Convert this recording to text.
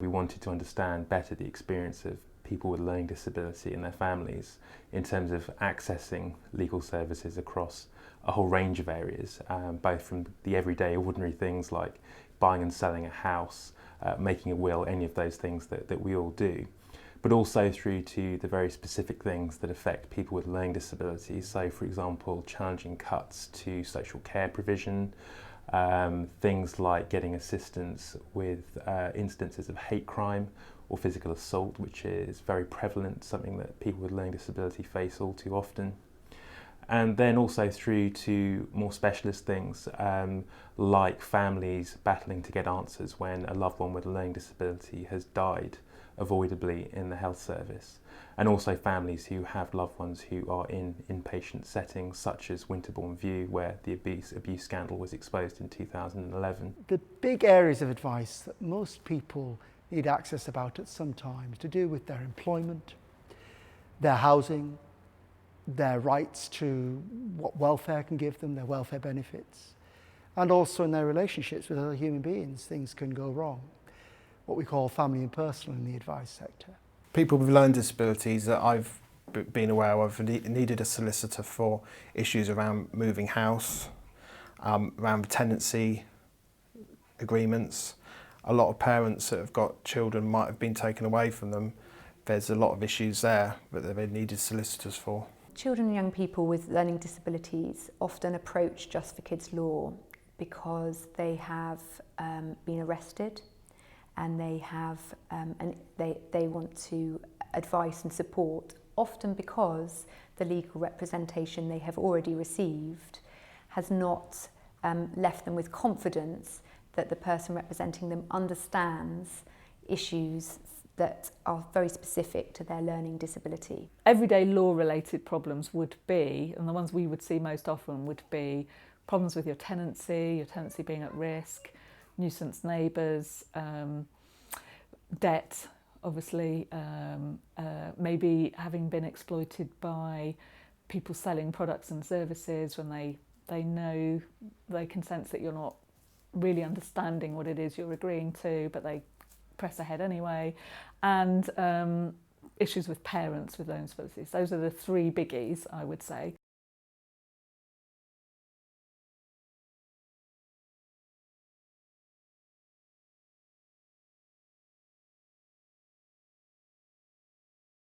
we wanted to understand better the experience of people with learning disability and their families in terms of accessing legal services across a whole range of areas, both from the everyday ordinary things like buying and selling a house, making a will, any of those things that we all do, but also through to the very specific things that affect people with learning disabilities. So, for example, challenging cuts to social care provision, things like getting assistance with instances of hate crime or physical assault, which is very prevalent, something that people with learning disability face all too often. And then also through to more specialist things like families battling to get answers when a loved one with a learning disability has died avoidably in the health service, and also families who have loved ones who are in inpatient settings such as Winterbourne View, where the abuse scandal was exposed in 2011. The big areas of advice that most people need access about at some time to do with their employment, their housing, their rights to what welfare can give them, their welfare benefits, and also in their relationships with other human beings. Things can go wrong, what we call family and personal in the advice sector. People with learning disabilities that I've been aware of needed a solicitor for issues around moving house, around tenancy agreements. A lot of parents that have got children might have been taken away from them. There's a lot of issues there that they needed solicitors for. Children and young people with learning disabilities often approach Just for Kids Law because they have been arrested and they have they want to advice and support, often because the legal representation they have already received has not left them with confidence that the person representing them understands issues that are very specific to their learning disability. Everyday law-related problems would be, and the ones we would see most often would be problems with your tenancy being at risk, nuisance neighbours, debt, obviously, maybe having been exploited by people selling products and services when they know, they can sense that you're not really understanding what it is you're agreeing to, but they press ahead anyway, and issues with parents with learning disabilities. Those are the three biggies, I would say.